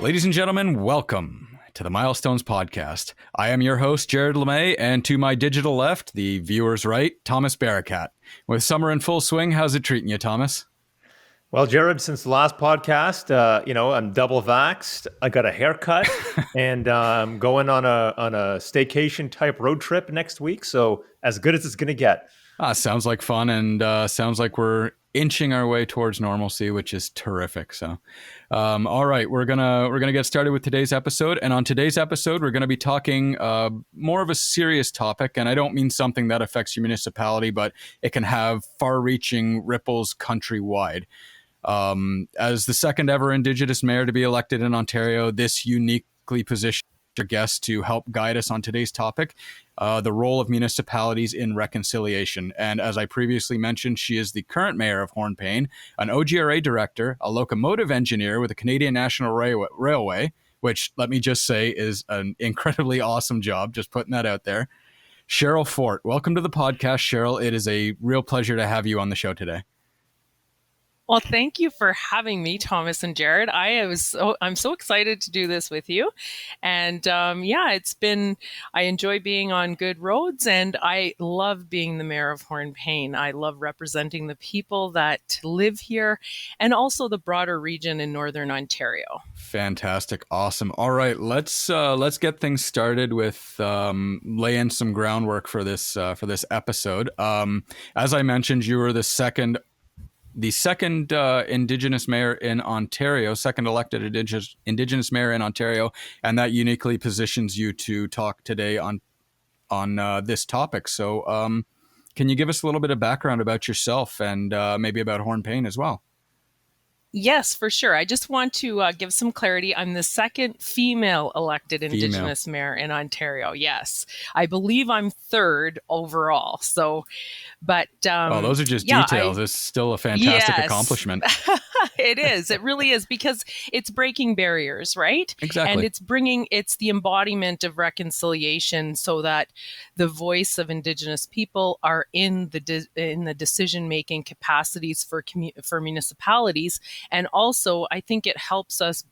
Ladies and gentlemen, welcome to the Milestones podcast. I am your host, Jared LeMay, and to my digital left, the viewer's right, Thomas Barakat. With summer in full swing, how's it treating you, Thomas? Well, Jared, since the last podcast, I'm double vaxxed. I got a haircut, and I'm going on a staycation type road trip next week. So as good as it's going to get. Sounds like fun, and sounds like we're inching our way towards normalcy, which is terrific. So, all right, we're gonna get started with today's episode. And on today's episode, we're gonna be talking more of a serious topic, and I don't mean something that affects your municipality, but it can have far-reaching ripples countrywide. As the second ever Indigenous mayor to be elected in Ontario, this uniquely positioned our guest to help guide us on today's topic, the role of municipalities in reconciliation. And as I previously mentioned, she is the current mayor of Hornepayne, an OGRA director, a locomotive engineer with the Canadian National Railway, which, let me just say, is an incredibly awesome job, just putting that out there. Cheryl Fort, welcome to the podcast, Cheryl. It is a real pleasure to have you on the show today. Well, thank you for having me, Thomas and Jared. I'm so excited to do this with you. And I enjoy being on good roads, and I love being the mayor of Hornepayne. I love representing the people that live here and also the broader region in Northern Ontario. Fantastic. Awesome. All right, let's get things started with laying some groundwork for this episode. As I mentioned, you were the second Indigenous mayor in Ontario, second elected Indigenous mayor in Ontario, and that uniquely positions you to talk today on this topic. So can you give us a little bit of background about yourself and maybe about Hornepayne as well? Yes, for sure. I just want to give some clarity. I'm the second female elected Indigenous mayor in Ontario. Yes, I believe I'm third overall. So, but those are just details. It's still a fantastic accomplishment. It is. It really is, because it's breaking barriers, right? Exactly. And it's the embodiment of reconciliation, so that the voice of Indigenous people are in the decision-making capacities for municipalities. And also, I think it helps us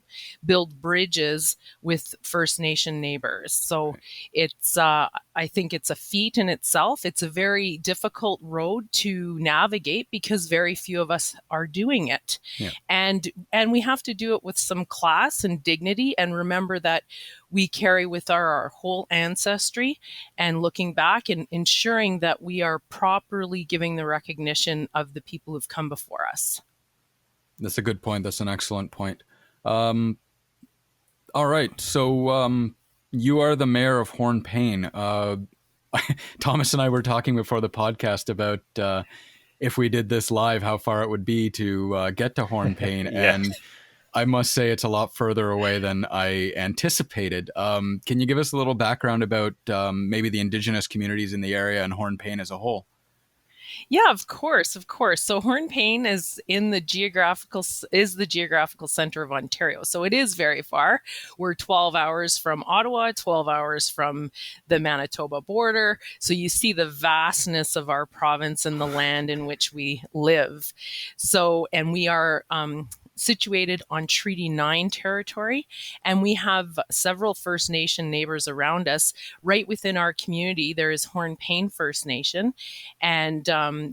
build bridges with First Nation neighbors. So it's, I think it's a feat in itself. It's a very difficult road to navigate because very few of us are doing it. Yeah. And we have to do it with some class and dignity, and remember that we carry with our whole ancestry, and looking back and ensuring that we are properly giving the recognition of the people who've come before us. That's a good point. That's an excellent point. All right. So you are the mayor of Hornepayne. Thomas and I were talking before the podcast about if we did this live, how far it would be to get to Hornepayne. Yeah. And I must say it's a lot further away than I anticipated. Can you give us a little background about maybe the Indigenous communities in the area and Hornepayne as a whole? Yeah, of course. So Hornepayne is the geographical center of Ontario. So it is very far. We're 12 hours from Ottawa, 12 hours from the Manitoba border. So you see the vastness of our province and the land in which we live. So, and we are situated on Treaty 9 territory, and we have several First Nation neighbors around us. Right within our community, there is Hornepayne First Nation, and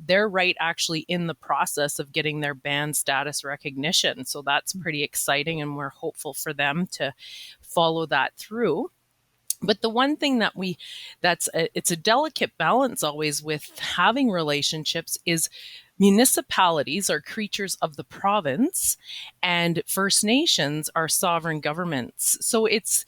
they're right actually in the process of getting their band status recognition. So that's pretty exciting, and we're hopeful for them to follow that through. But the one thing it's a delicate balance always with having relationships is municipalities are creatures of the province, and First Nations are sovereign governments. So it's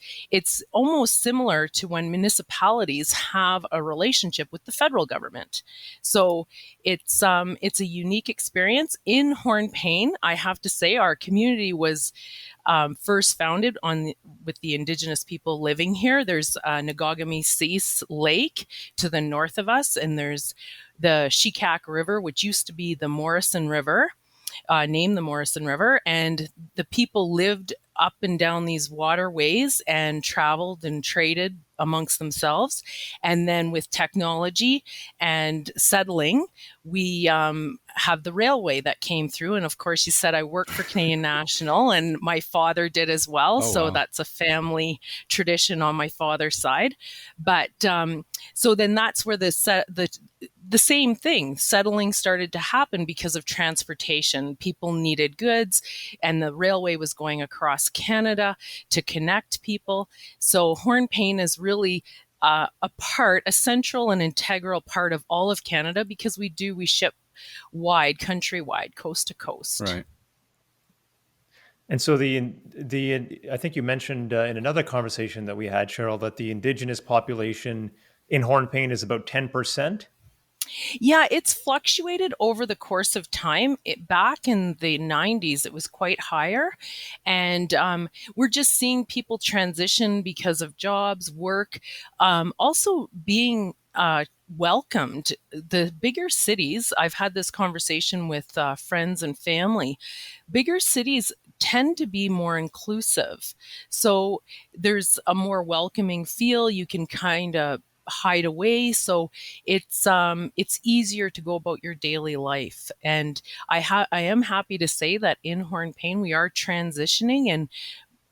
almost similar to when municipalities have a relationship with the federal government. So it's a unique experience in Hornepayne. I have to say, our community was first founded with the Indigenous people living here. There's Nagogami-Cease Lake to the north of us, and there's the Shikak River, which used to be the Morrison River. named the Morrison River, and the people lived up and down these waterways and traveled and traded amongst themselves. And then with technology and settling, we have the railway that came through. And of course, you said I work for Canadian National, and my father did as well. Oh, so wow. that's a family tradition on my father's side. But so then that's where the same thing, settling started to happen because of transportation. People needed goods, and the railway was going across Canada to connect people. So Hornepayne is really a central and integral part of all of Canada, because we ship wide, countrywide, coast to coast. Right. And so I think you mentioned in another conversation that we had, Cheryl, that the Indigenous population in Hornepayne is about 10%. Yeah, it's fluctuated over the course of time. Back in the 90s, it was quite higher. And we're just seeing people transition because of jobs, work, also being welcomed. The bigger cities, I've had this conversation with friends and family, bigger cities tend to be more inclusive. So there's a more welcoming feel. You can kind of hide away, so it's easier to go about your daily life. And I am happy to say that in Hornepayne we are transitioning and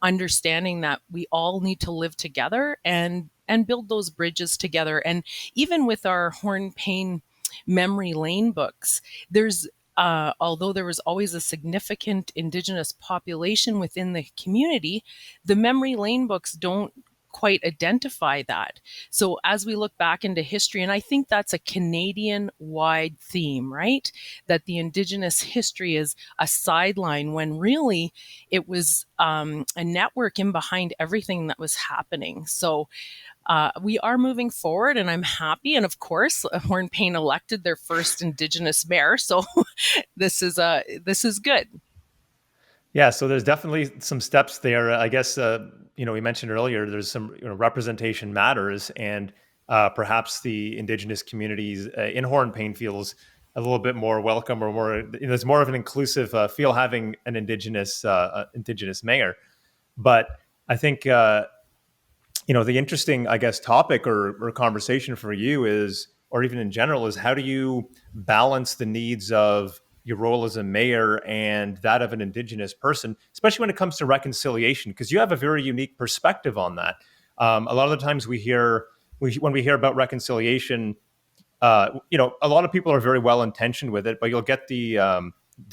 understanding that we all need to live together and build those bridges together. And even with our Hornepayne memory lane books, there's although there was always a significant Indigenous population within the community, the memory lane books don't quite identify that. So as we look back into history, and I think that's a Canadian-wide theme, right? That the Indigenous history is a sideline when really it was a network in behind everything that was happening. So we are moving forward, and I'm happy. And of course, Hornepayne elected their first Indigenous mayor, so this is good. Yeah, so there's definitely some steps there. I guess we mentioned earlier there's some representation matters, and perhaps the Indigenous communities in Hornepayne feels a little bit more welcome, or more. There's more of an inclusive feel having an Indigenous mayor. But I think the interesting, I guess, topic or conversation for you is, or even in general, is how do you balance the needs of your role as a mayor and that of an Indigenous person, especially when it comes to reconciliation, because you have a very unique perspective on that. A lot of the times when we hear about reconciliation, a lot of people are very well intentioned with it, but you'll get the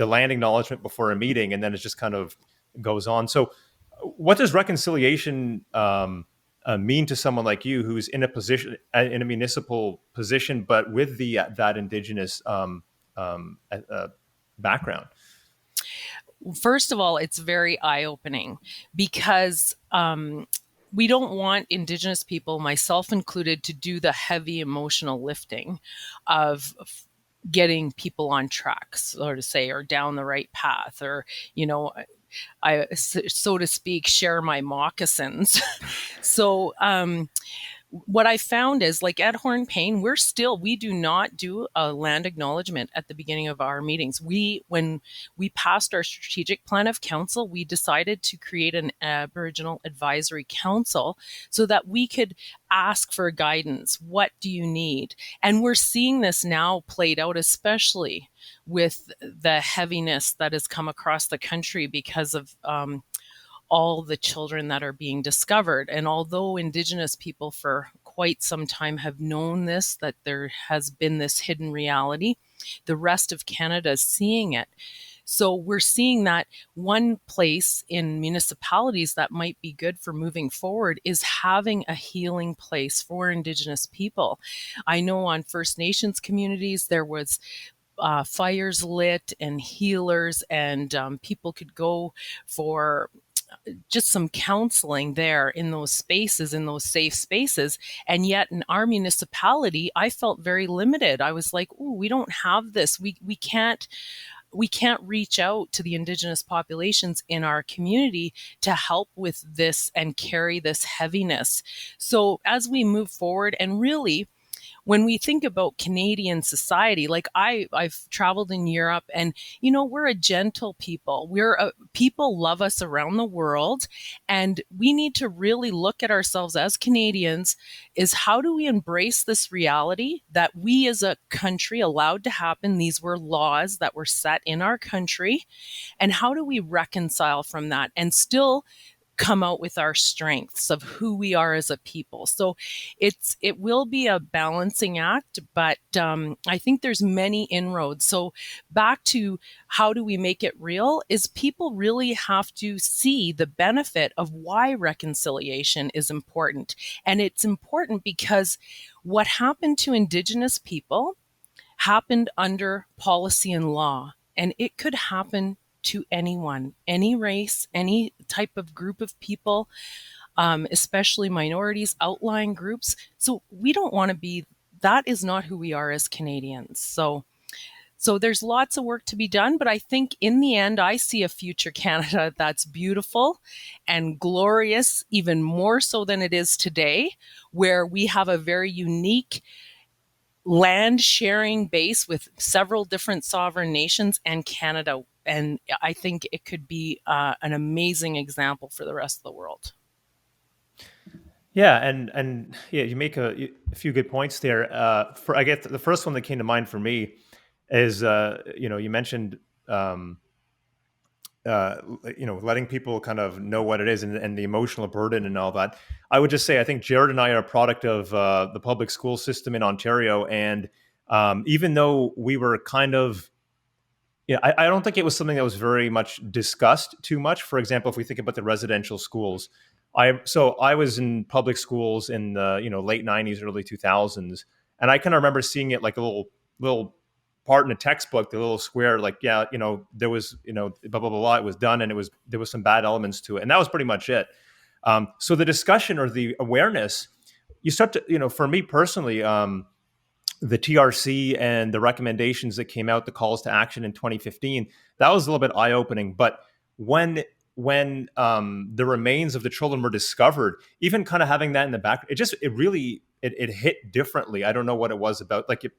land acknowledgement before a meeting, and then it just kind of goes on. So, what does reconciliation mean to someone like you, who's in a municipal position, but with that Indigenous background? First of all, it's very eye-opening, because we don't want Indigenous people, myself included, to do the heavy emotional lifting of getting people on track, so to say, or down the right path, or, I, so to speak, share my moccasins. So what I found is, like at Hornepayne, we do not do a land acknowledgement at the beginning of our meetings. When we passed our strategic plan of council, we decided to create an Aboriginal advisory council so that we could ask for guidance. What do you need? And we're seeing this now played out, especially with the heaviness that has come across the country because of all the children that are being discovered. And although Indigenous people for quite some time have known this, that there has been this hidden reality, the rest of Canada is seeing it. So we're seeing that one place in municipalities that might be good for moving forward is having a healing place for Indigenous people. I know on First Nations communities, there was fires lit and healers, and people could go for just some counseling there in those spaces, in those safe spaces. And yet in our municipality, I felt very limited. I was like, "Ooh, we don't have this. We can't reach out to the Indigenous populations in our community to help with this and carry this heaviness." So as we move forward, and really when we think about Canadian society, like I've traveled in Europe, and we're a gentle people. People love us around the world, and we need to really look at ourselves as Canadians. Is how do we embrace this reality that we as a country allowed to happen? These were laws that were set in our country, and how do we reconcile from that and still come out with our strengths of who we are as a people? So it will be a balancing act, but I think there's many inroads. So back to how do we make it real is people really have to see the benefit of why reconciliation is important. And it's important because what happened to Indigenous people happened under policy and law, and it could happen to anyone, any race, any type of group of people, especially minorities, outlying groups. So we don't want to be, that is not who we are as Canadians. So there's lots of work to be done, but I think in the end, I see a future Canada that's beautiful and glorious, even more so than it is today, where we have a very unique land sharing base with several different sovereign nations and Canada. And I think it could be an amazing example for the rest of the world. Yeah, and yeah, you make a few good points there. I guess the first one that came to mind for me is you mentioned letting people kind of know what it is and the emotional burden and all that. I would just say I think Jared and I are a product of the public school system in Ontario, and even though we were kind of I don't think it was something that was very much discussed too much. For example, if we think about the residential schools, I was in public schools in the late '90s, early 2000s, and I kind of remember seeing it like a little part in a textbook, the little square, like there was blah blah blah blah. It was done, and there was some bad elements to it, and that was pretty much it. So the discussion or the awareness, you start to for me personally. The TRC and the recommendations that came out, the calls to action in 2015, that was a little bit eye-opening. But when the remains of the children were discovered, even kind of having that in the back, it really hit differently. I don't know what it was about. Like you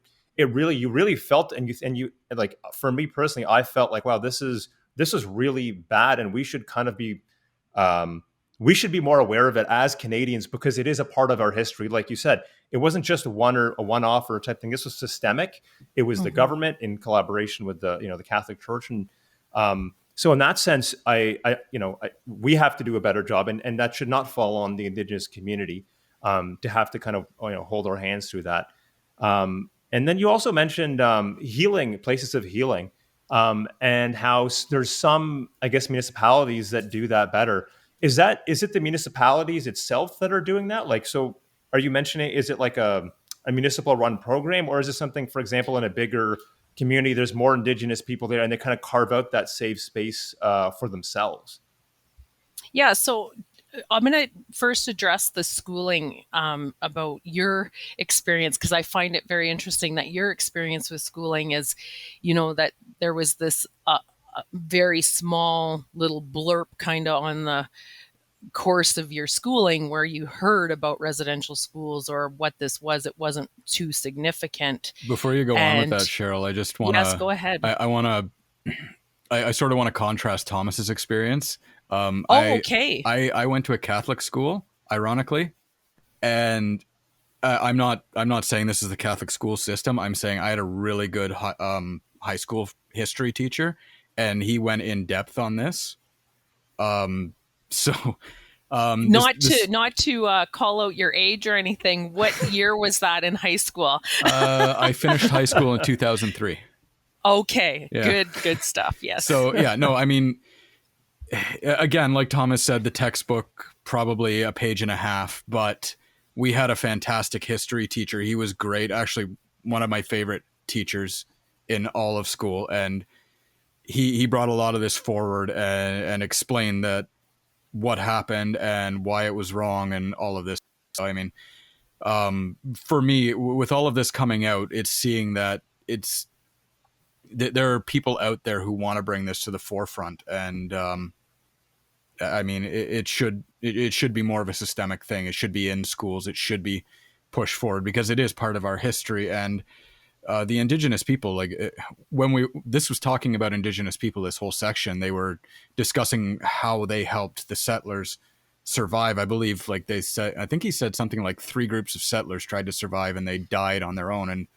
really felt, and you like, for me personally, I felt like, wow, this is really bad, and we should kind of be we should be more aware of it as Canadians, because it is a part of our history. Like you said, it wasn't just a one-off or type thing. This was systemic. It was the government in collaboration with the Catholic Church, and so in that sense, we have to do a better job, and that should not fall on the Indigenous community to have to kind of hold our hands through that. And then you also mentioned healing, places of healing, and how there's some, I guess, municipalities that do that better. Is it the municipalities itself that are doing that? Like, so are you mentioning, is it like a municipal run program, or is it something, for example, in a bigger community, there's more Indigenous people there and they kind of carve out that safe space for themselves? Yeah. So I'm going to first address the schooling about your experience, because I find it very interesting that your experience with schooling is, that there was this very small little blurb kind of on the course of your schooling where you heard about residential schools or what this was. It wasn't too significant. Before you go on with that, Cheryl, I just want to... Yes, go ahead. I sort of want to contrast Thomas's experience. Okay. I went to a Catholic school, ironically, and I'm not saying this is the Catholic school system. I'm saying I had a really good high school history teacher, and he went in depth on this. Not to call out your age or anything. What year was that in high school? I finished high school in 2003. Okay, yeah. Good stuff. Yes. So yeah, no, I mean, again, like Thomas said, the textbook probably a page and a half, but we had a fantastic history teacher. He was great, actually one of my favorite teachers in all of school, and he brought a lot of this forward and explained that what happened and why it was wrong and all of this. So, I mean, for me, with all of this coming out, it's seeing that there are people out there who want to bring this to the forefront, and I mean, it should be more of a systemic thing. It should be in schools. It should be push forward, because it is part of our history. And the Indigenous people, this was talking about Indigenous people, this whole section, they were discussing how they helped the settlers survive. I believe, like they said, I think he said something like 3 groups of settlers tried to survive and they died on their own. And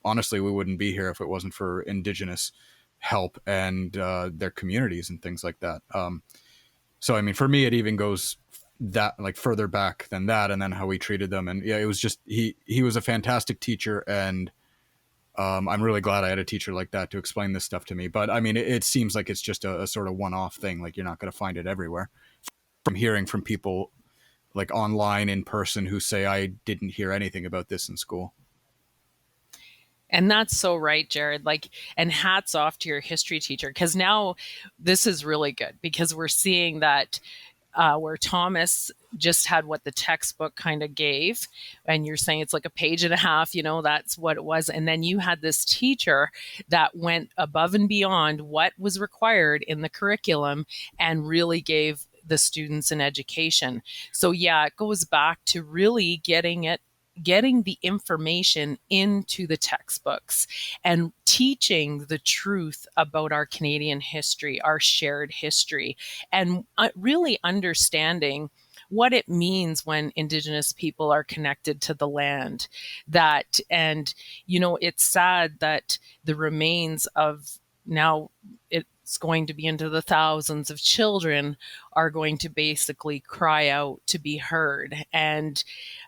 honestly, we wouldn't be here if it wasn't for Indigenous help and their communities and things like that. So, I mean, for me, it even goes that like further back than that, and then how we treated them. And yeah, it was just, he was a fantastic teacher. And I'm really glad I had a teacher like that to explain this stuff to me. But I mean, it seems like it's just a sort of one-off thing. Like, you're not going to find it everywhere. From hearing from people like online, in person, who say, I didn't hear anything about this in school. And that's so right, Jared. Like, and hats off to your history teacher, because now this is really good, because we're seeing that where Thomas just had what the textbook kind of gave, and you're saying it's like a page and a half, that's what it was. And then you had this teacher that went above and beyond what was required in the curriculum and really gave the students an education. So yeah, it goes back to really getting the information into the textbooks and teaching the truth about our Canadian history, our shared history, and really understanding what it means when Indigenous people are connected to the land. It's sad that the remains of, now it's going to be into the thousands of children, are going to basically cry out to be heard. And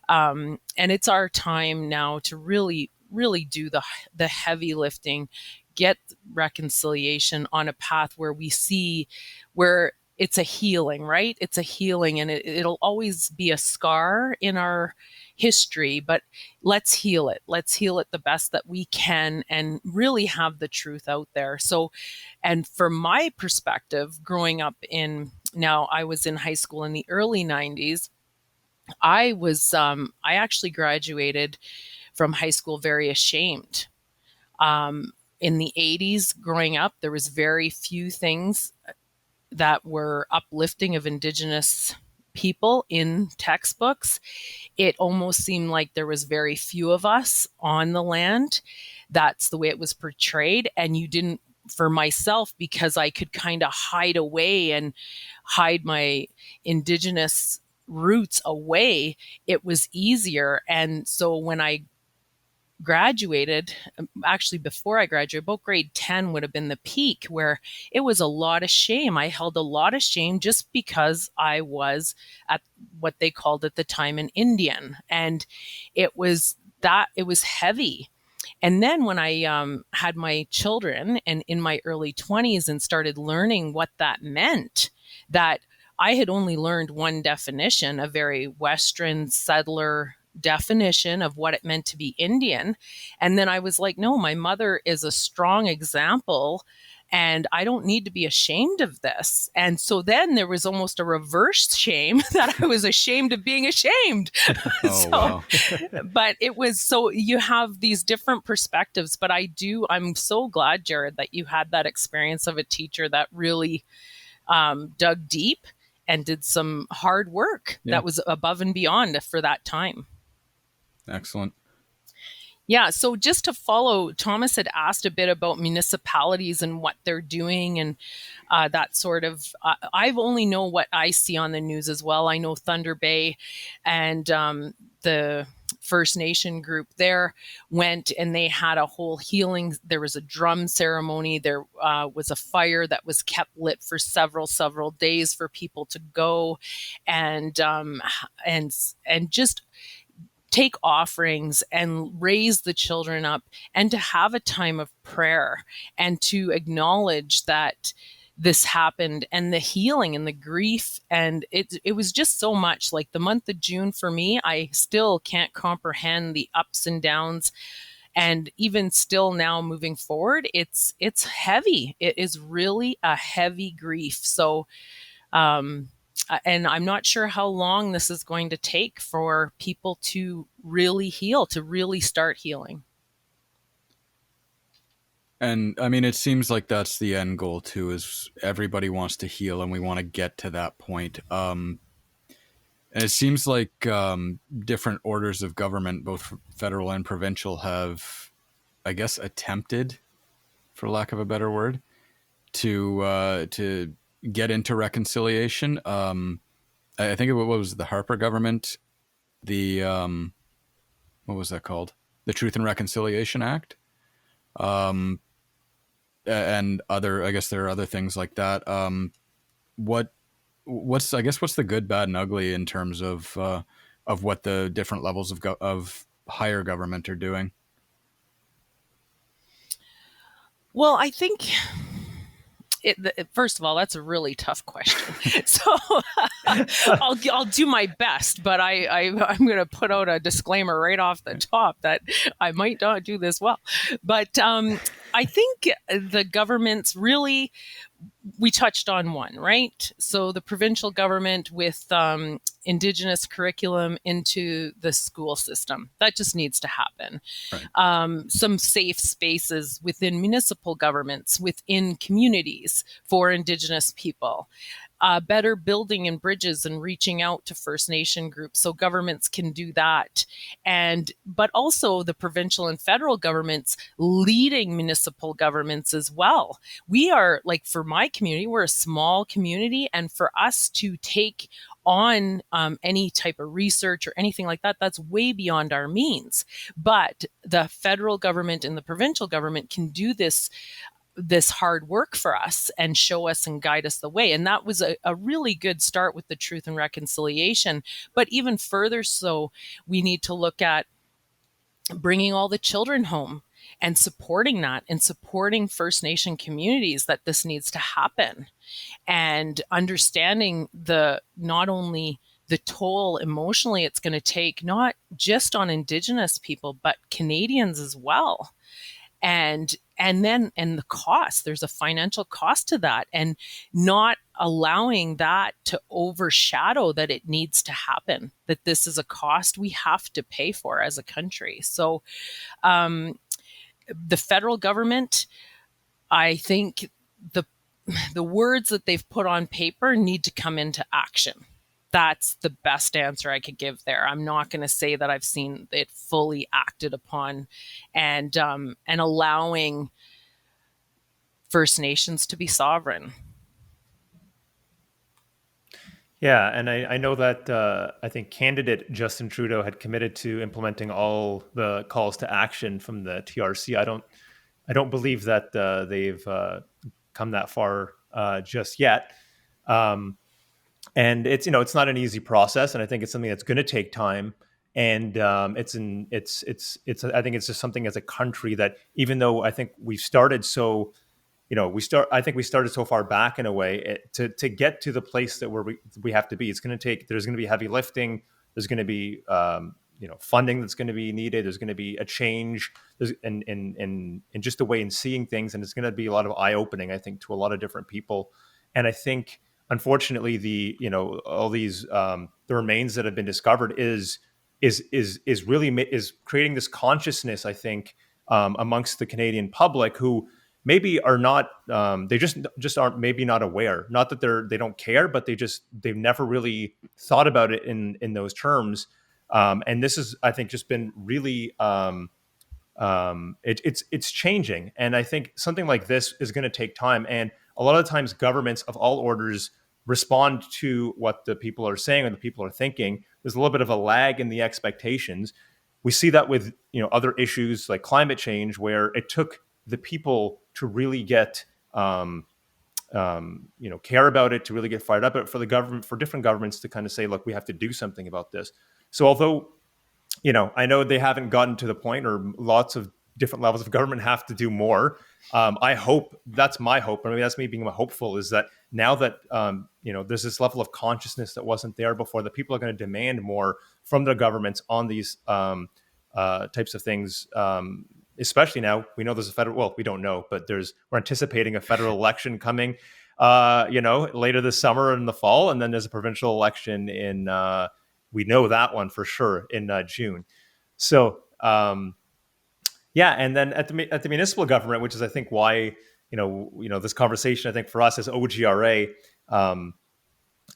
it's our time now to really, really do the heavy lifting, get reconciliation on a path where we see where it's a healing, right? It's a healing, and it'll always be a scar in our history, but let's heal it. Let's heal it the best that we can and really have the truth out there. So, and from my perspective, growing up now I was in high school in the early 90s. I actually graduated from high school very ashamed. In the 80s, growing up, there was very few things that were uplifting of Indigenous people in textbooks. It almost seemed like there was very few of us on the land. That's the way it was portrayed. And you didn't, for myself, because I could kind of hide away and hide my Indigenous roots away, it was easier. And so when I graduated, actually before I graduated, about grade 10 would have been the peak, where it was a lot of shame. I held a lot of shame just because I was at what they called at the time an Indian. And it was heavy. And then when I had my children and in my early 20s and started learning what that meant, that I had only learned one definition, a very Western settler definition of what it meant to be Indian. And then I was like, no, my mother is a strong example and I don't need to be ashamed of this. And so then there was almost a reverse shame that I was ashamed of being ashamed. Wow. But it was, so you have these different perspectives, but I'm so glad, Jared, that you had that experience of a teacher that really dug deep and did some hard work that was above and beyond for that time. Excellent. Yeah. So just to follow, Thomas had asked a bit about municipalities and what they're doing and that sort of, I've only know what I see on the news as well. I know Thunder Bay and the First Nation group there went and they had a whole healing. There was a drum ceremony. There was a fire that was kept lit for several days for people to go and just take offerings and raise the children up and to have a time of prayer and to acknowledge that this happened and the healing and the grief. And it was just so much. Like the month of June for me, I still can't comprehend the ups and downs. And even still now moving forward, it's heavy. It is really a heavy grief. So, and I'm not sure how long this is going to take for people to really heal, to really start healing. And I mean, it seems like that's the end goal too, is everybody wants to heal and we want to get to that point. And And it seems like different orders of government, both federal and provincial, have, I guess, attempted, for lack of a better word, to get into reconciliation. I think what was the Harper government, the what was that called? The Truth and Reconciliation Act, and other. I guess there are other things like that. What's the good, bad, and ugly in terms of what the different levels of higher government are doing? Well, I think first of all, that's a really tough question. So I'll do my best, but I'm going to put out a disclaimer right off the top that I might not do this well. But I think the governments really, we touched on one, right? So the provincial government with Indigenous curriculum into the school system, that just needs to happen. Right. Some safe spaces within municipal governments, within communities for Indigenous people. Better building and bridges and reaching out to First Nation groups so governments can do that. But also the provincial and federal governments leading municipal governments as well. We are, like, for my community, we're a small community, and for us to take on any type of research or anything like that, that's way beyond our means. But the federal government and the provincial government can do this hard work for us and show us and guide us the way. And that was a really good start with the Truth and Reconciliation. But even further so, we need to look at bringing all the children home and supporting that, and supporting First Nation communities that this needs to happen, and understanding not only the toll emotionally it's going to take, not just on Indigenous people, but Canadians as well. And the cost, there's a financial cost to that, and not allowing that to overshadow that it needs to happen, that this is a cost we have to pay for as a country. So the federal government, I think the words that they've put on paper need to come into action. That's the best answer I could give there. I'm not going to say that I've seen it fully acted upon, and allowing First Nations to be sovereign. Yeah, and I know that I think candidate Justin Trudeau had committed to implementing all the calls to action from the TRC. I don't believe that they've come that far just yet. And it's not an easy process, and I think it's something that's going to take time. And I think it's just something as a country that, even though I think we've started so. I think we started so far back in a way to get to the place that where we have to be. There's going to be heavy lifting. There's going to be, funding that's going to be needed. There's going to be a change in just a way in seeing things. And it's going to be a lot of eye opening, I think, to a lot of different people. And I think, unfortunately, all these, the remains that have been discovered is creating this consciousness, I think, amongst the Canadian public who maybe are not, they just aren't maybe not aware. Not that they don't care, but they've never really thought about it in those terms. And this has, I think, just been really, it's changing. And I think something like this is going to take time. And a lot of times governments of all orders respond to what the people are saying or the people are thinking. There's a little bit of a lag in the expectations. We see that with, other issues like climate change, where it took the people to really get, care about it, to really get fired up, but for different governments to kind of say, look, we have to do something about this. So although, I know they haven't gotten to the point, or lots of different levels of government have to do more. I hope, that's my hope. I mean, that's me being hopeful, is that now that, there's this level of consciousness that wasn't there before, that people are going to demand more from their governments on these types of things. Especially now, we know there's we don't know, but we're anticipating a federal election coming, later this summer and in the fall. And then there's a provincial election we know that one for sure, in June. So, and then at the municipal government, which is, I think, why, this conversation, I think, for us as OGRA,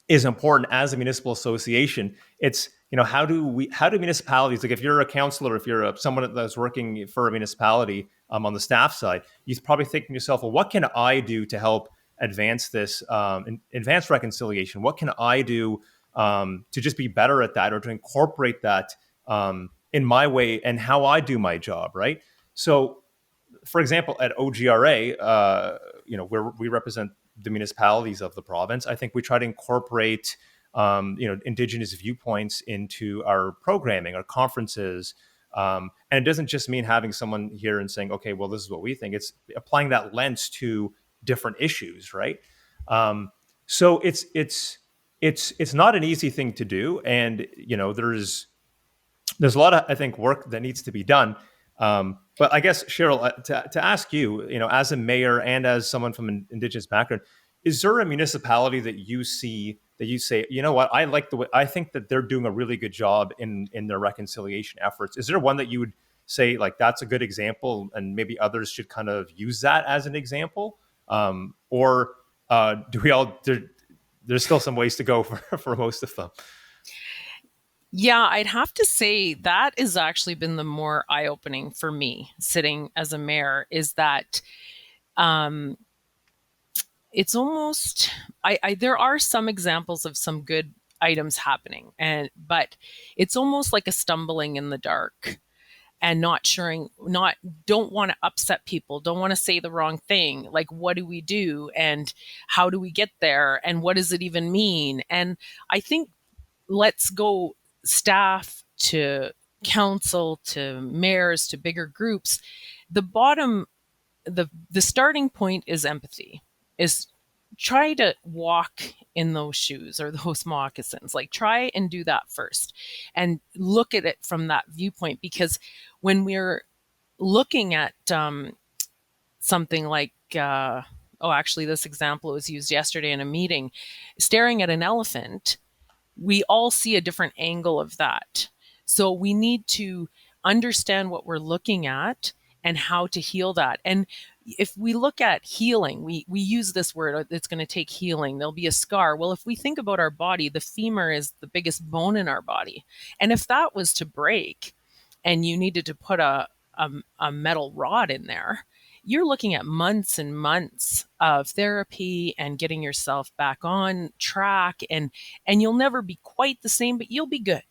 is important as a municipal association. It's, how do municipalities, like if you're a councillor, if you're someone that's working for a municipality on the staff side, you're probably thinking to yourself, well, what can I do to help advance this, advance reconciliation? What can I do to just be better at that, or to incorporate that in my way and how I do my job, right? So, for example, at OGRA, where we represent the municipalities of the province, I think we try to incorporate, Indigenous viewpoints into our programming, our conferences. And it doesn't just mean having someone here and saying, okay, well, this is what we think. It's applying that lens to different issues, right? So it's not an easy thing to do. And, there's a lot of, I think, work that needs to be done. But I guess, Cheryl, to ask you, as a mayor and as someone from an Indigenous background, is there a municipality that you see that you say, you know what, I like the way, I think that they're doing a really good job in their reconciliation efforts? Is there one that you would say, like, that's a good example, and maybe others should kind of use that as an example? Or do we all? There's still some ways to go for most of them. Yeah, I'd have to say that has actually been the more eye-opening for me sitting as a mayor, is that it's almost, there are some examples of some good items happening, but it's almost like a stumbling in the dark, and don't want to upset people, don't want to say the wrong thing. Like, what do we do? And how do we get there? And what does it even mean? And I think, let's go staff to council to mayors to bigger groups. The starting point is empathy, is try to walk in those shoes or those moccasins. Like, try and do that first and look at it from that viewpoint. Because when we're looking at something like, actually this example was used yesterday in a meeting, staring at an elephant, we all see a different angle of that. So we need to understand what we're looking at and how to heal that. And if we look at healing, we use this word, it's going to take healing. There'll be a scar. Well, if we think about our body, the femur is the biggest bone in our body. And if that was to break and you needed to put a metal rod in there, you're looking at months and months of therapy and getting yourself back on track, and you'll never be quite the same, but you'll be good.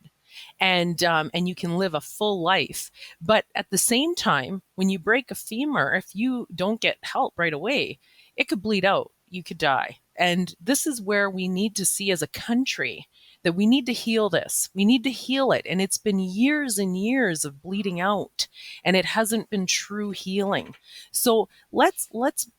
And you can live a full life. But at the same time, when you break a femur, if you don't get help right away, it could bleed out. You could die. And this is where we need to see as a country that we need to heal this. We need to heal it. And it's been years and years of bleeding out, and it hasn't been true healing. So let's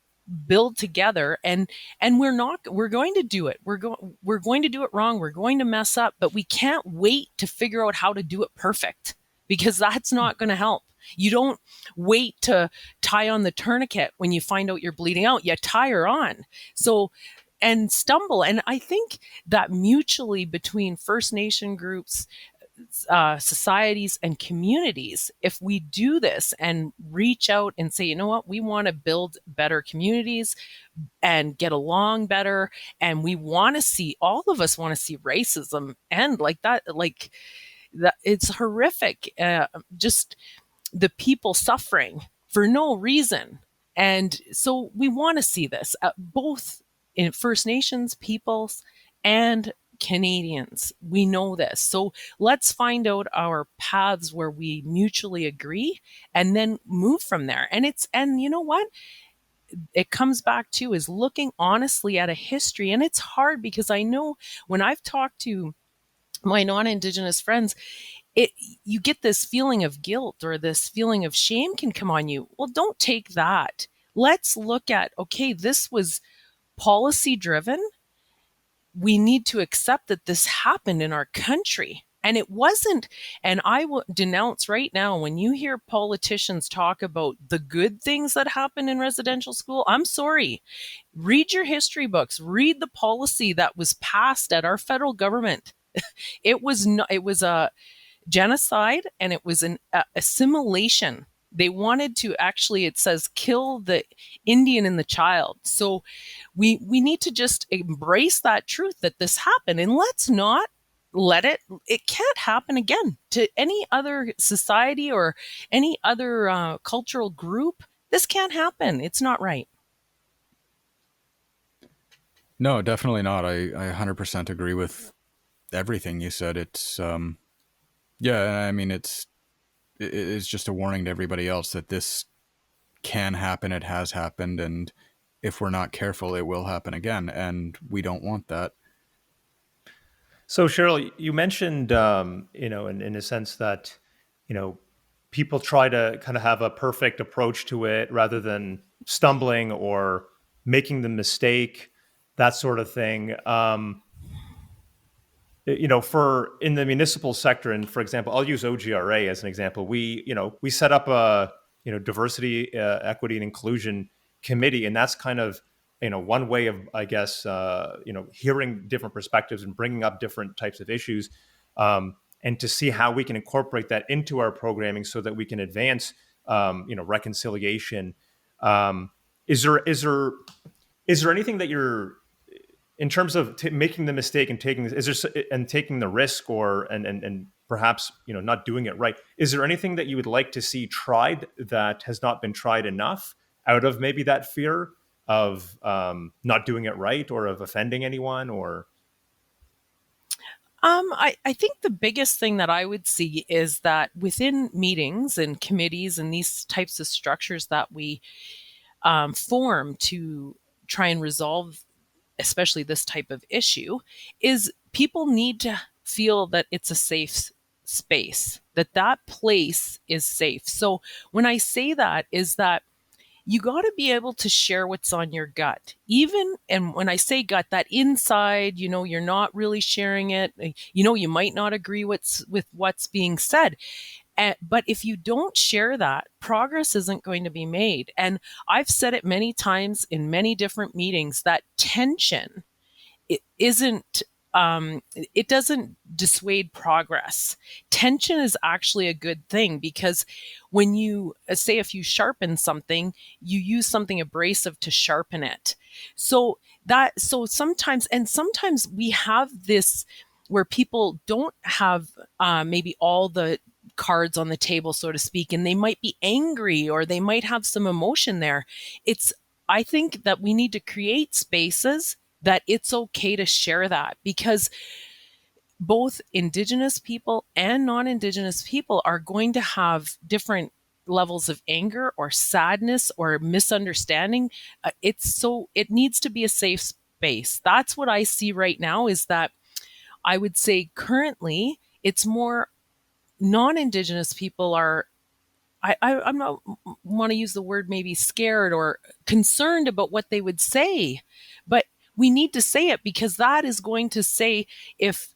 build together, and we're going to do it. We're going to do it wrong. We're going to mess up, but we can't wait to figure out how to do it perfect, because that's not going to help. You don't wait to tie on the tourniquet when you find out you're bleeding out. You tie her on. And stumble. And I think that mutually between First Nation groups, societies, and communities, if we do this and reach out and say, you know what, we want to build better communities and get along better, and we want to see, all of us want to see racism end, like that. It's horrific. Just the people suffering for no reason. And so we want to see this, both in First Nations peoples and Canadians. We know this. So let's find out our paths where we mutually agree, and then move from there. And you know what? It comes back to is looking honestly at a history. And it's hard, because I know when I've talked to my non-Indigenous friends, you get this feeling of guilt, or this feeling of shame can come on you. Well, don't take that. Let's look at, okay, this was policy driven. We need to accept that this happened in our country, and it wasn't. And I will denounce right now, when you hear politicians talk about the good things that happened in residential school, I'm sorry. Read your history books. Read the policy that was passed at our federal government. It was a genocide, and it was an assimilation They wanted to actually, it says, kill the Indian in the child. So we need to just embrace that truth that this happened, and let's not let it can't happen again to any other society or any other cultural group. This can't happen. It's not right. No, definitely not. I 100% agree with everything you said. It's yeah, I mean it's just a warning to everybody else that this can happen. It has happened, and if we're not careful, it will happen again, and we don't want that. So, Cheryl, you mentioned, in a sense that, people try to kind of have a perfect approach to it rather than stumbling or making the mistake, that sort of thing. For in the municipal sector, and for example, I'll use OGRA as an example. We set up a diversity, equity, and inclusion committee, and that's kind of one way of, I guess, hearing different perspectives and bringing up different types of issues, and to see how we can incorporate that into our programming so that we can advance reconciliation. Is there anything that you're, in terms of making the mistake and taking the risk, or and perhaps not doing it right, is there anything that you would like to see tried that has not been tried enough, out of maybe that fear of not doing it right or of offending anyone? Or I think the biggest thing that I would see is that within meetings and committees and these types of structures that we form to try and resolve especially this type of issue, is people need to feel that it's a safe space, that place is safe. So when I say that, is that you got to be able to share what's on your gut. Even, and when I say gut, that inside, you're not really sharing it. You might not agree with what's being said. But if you don't share that, progress isn't going to be made. And I've said it many times in many different meetings that tension, it doesn't dissuade progress. Tension is actually a good thing, because when you say, if you sharpen something, you use something abrasive to sharpen it. So sometimes we have this where people don't have maybe all the cards on the table, so to speak, and they might be angry or they might have some emotion there. I think that we need to create spaces that it's okay to share that, because both Indigenous people and non-Indigenous people are going to have different levels of anger or sadness or misunderstanding. It needs to be a safe space. That's what I see right now, is that I would say currently it's more non-Indigenous people are, I'm not want to use the word maybe scared or concerned about what they would say, but we need to say it, because that is going to say it's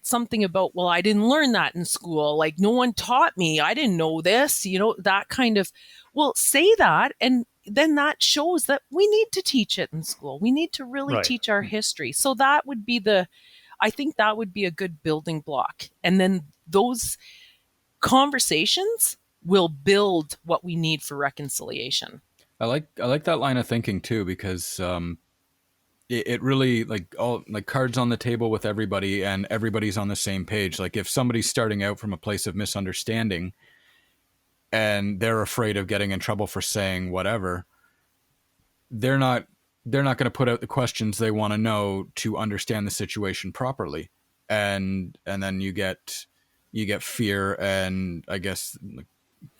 something about, well, I didn't learn that in school. Like, no one taught me. I didn't know this, that kind of, well, say that. And then that shows that we need to teach it in school. We need to really teach our history. So that would be I think that would be a good building block. And then those conversations will build what we need for reconciliation. I like that line of thinking too, because it really, like, all like cards on the table with everybody, and everybody's on the same page. Like, if somebody's starting out from a place of misunderstanding and they're afraid of getting in trouble for saying whatever, they're not going to put out the questions they want to know to understand the situation properly, and then you get fear, and I guess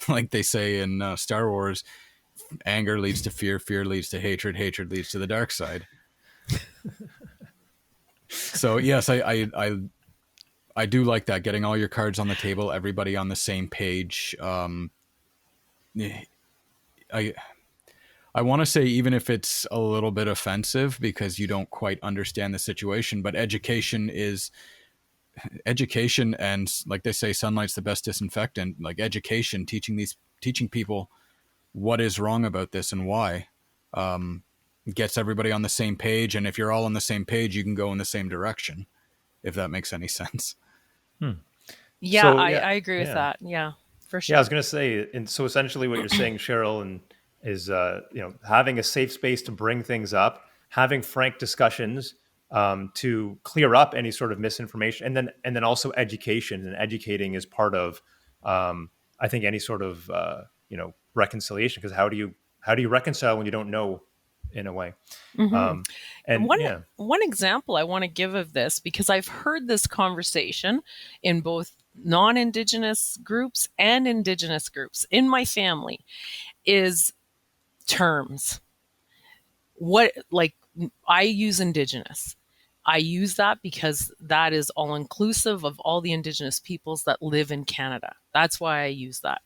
like they say in Star Wars, anger leads to fear, fear leads to hatred, hatred leads to the dark side. So yes, I do like that, getting all your cards on the table, everybody on the same page. I want to say, even if it's a little bit offensive because you don't quite understand the situation, but education, and like they say, sunlight's the best disinfectant. Like, education, teaching people what is wrong about this and why, gets everybody on the same page. And if you're all on the same page, you can go in the same direction, if that makes any sense. Yeah, I agree with that. Yeah. for Yeah, I was sure. going to say, and so essentially what you're saying, Cheryl, and is having a safe space to bring things up, having frank discussions to clear up any sort of misinformation, and then also education, and educating is part of I think any sort of reconciliation, because how do you reconcile when you don't know, in a way. hmm um, and One yeah, one example I want to give of this, because I've heard this conversation in both non-Indigenous groups and Indigenous groups in my family, is terms. What, like, I use Indigenous. I use that because that is all inclusive of all the Indigenous peoples that live in Canada. That's why I use that.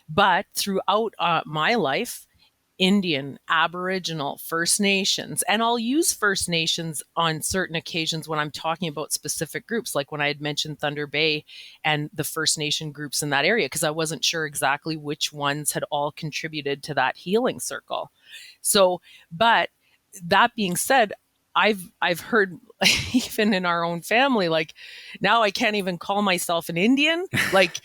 But throughout my life, Indian, Aboriginal, First Nations, and I'll use First Nations on certain occasions when I'm talking about specific groups, like when I had mentioned Thunder Bay and the First Nation groups in that area, because I wasn't sure exactly which ones had all contributed to that healing circle. So, but that being said, I've heard even in our own family, like, now I can't even call myself an Indian. Like,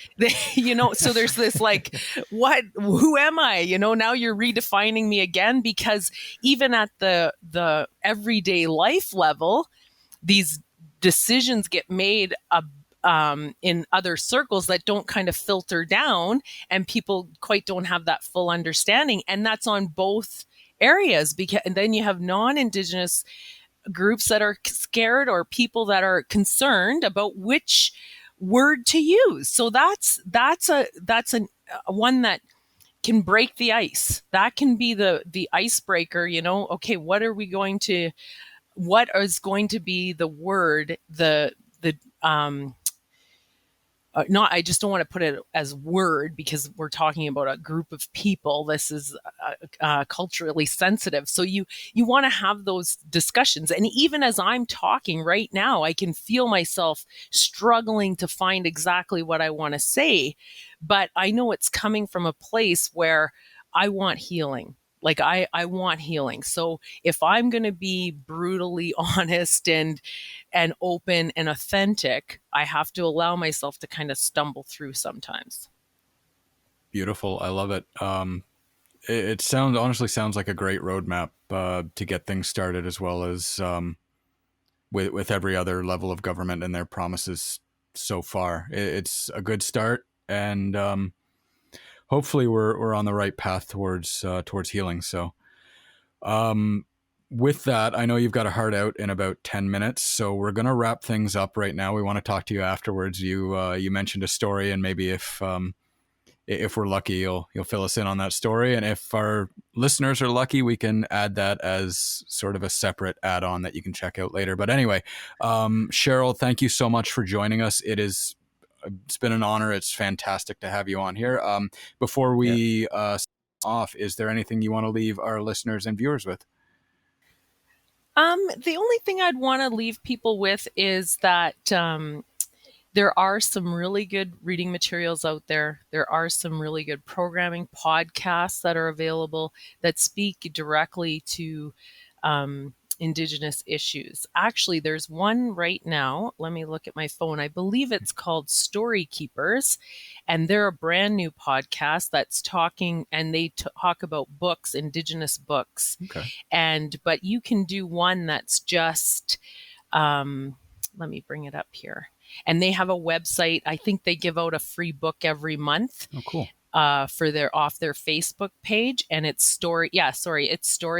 so there's this, like, who am I? Now you're redefining me again, because even at the everyday life level, these decisions get made in other circles that don't kind of filter down, and people quite don't have that full understanding. And that's on both areas, because and then you have non-Indigenous groups that are scared, or people that are concerned about which word to use. So that's a one that can break the ice. That can be the icebreaker. Okay, what is going to be the word, the not, I just don't want to put it as word, because we're talking about a group of people. This is culturally sensitive. So you want to have those discussions. And even as I'm talking right now, I can feel myself struggling to find exactly what I want to say. But I know it's coming from a place where I want healing. Like, I want healing. So if I'm going to be brutally honest and open and authentic, I have to allow myself to kind of stumble through sometimes. Beautiful. I love it. It honestly sounds like a great roadmap to get things started, as well as with every other level of government and their promises so far. It's a good start, and hopefully we're on the right path towards healing. So, um, with that, I know you've got a heart out in about 10 minutes, so we're gonna wrap things up right now. We want to talk to you afterwards. You mentioned a story, and maybe if we're lucky, you'll fill us in on that story. And if our listeners are lucky, we can add that as sort of a separate add-on that you can check out later. But anyway, Cheryl, thank you so much for joining us. It's been an honor. It's fantastic to have you on here. Before yeah. we off, is there anything you want to leave our listeners and viewers with? The only thing I'd want to leave people with is that there are some really good reading materials out there. There are some really good programming podcasts that are available that speak directly to Indigenous issues. Actually, there's one right now. Let me look at my phone. I believe it's called Story Keepers, and they're a brand new podcast that's talking, and they talk about books, Indigenous books. Okay. But you can do one that's just, let me bring it up here. And they have a website. I think they give out a free book every month Oh, cool. for off their Facebook page. And it's Story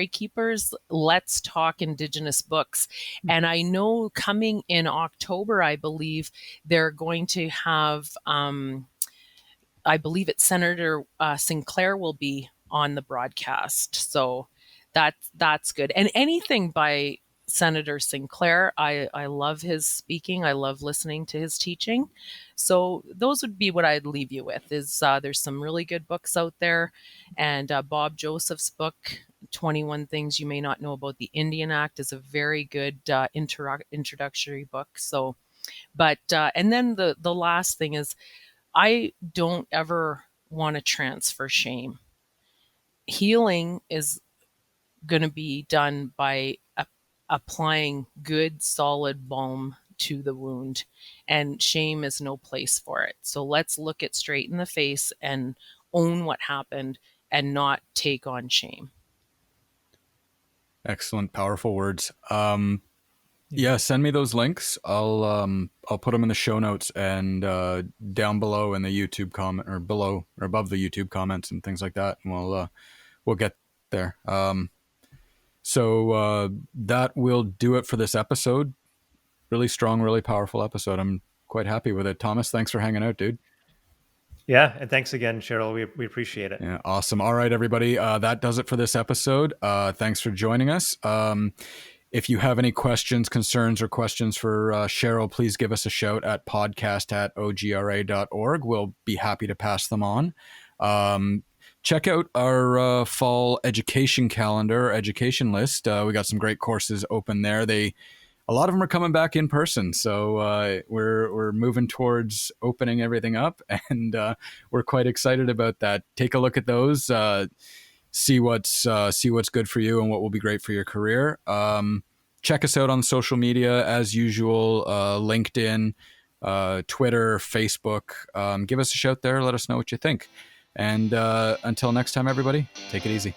Keepers. Let's Talk Indigenous Books. And I know coming in October, I believe they're going to have, I believe it's Senator Sinclair will be on the broadcast. So that's good. And anything by Senator Sinclair, I love his speaking. I love listening to his teaching. So those would be what I'd leave you with. Is there's some really good books out there, and Bob Joseph's book, 21 Things You May Not Know About the Indian Act, is a very good introductory book. So, but and then the last thing is, I don't ever want to transfer shame. Healing is going to be done by applying good, solid balm to the wound, and shame is no place for it. So let's look it straight in the face and own what happened and not take on shame. Excellent, powerful words. Yeah, send me those links. I'll put them in the show notes and down below in the YouTube comment, or below or above the YouTube comments and things like that. And we'll get there. So that will do it for this episode. Really strong, really powerful episode. I'm quite happy with it. Thomas, thanks for hanging out, dude. Yeah, and thanks again, Cheryl. We appreciate it. Yeah, awesome. All right, everybody. That does it for this episode. Thanks for joining us. If you have any questions, concerns, or questions for Cheryl, please give us a shout at podcast@ogra.org. We'll be happy to pass them on. Check out our fall education calendar, education list. We got some great courses open there. A lot of them are coming back in person, so we're moving towards opening everything up, and we're quite excited about that. Take a look at those. See what's good for you and what will be great for your career. Check us out on social media as usual, LinkedIn, Twitter, Facebook. Give us a shout there. Let us know what you think. And until next time, everybody, take it easy.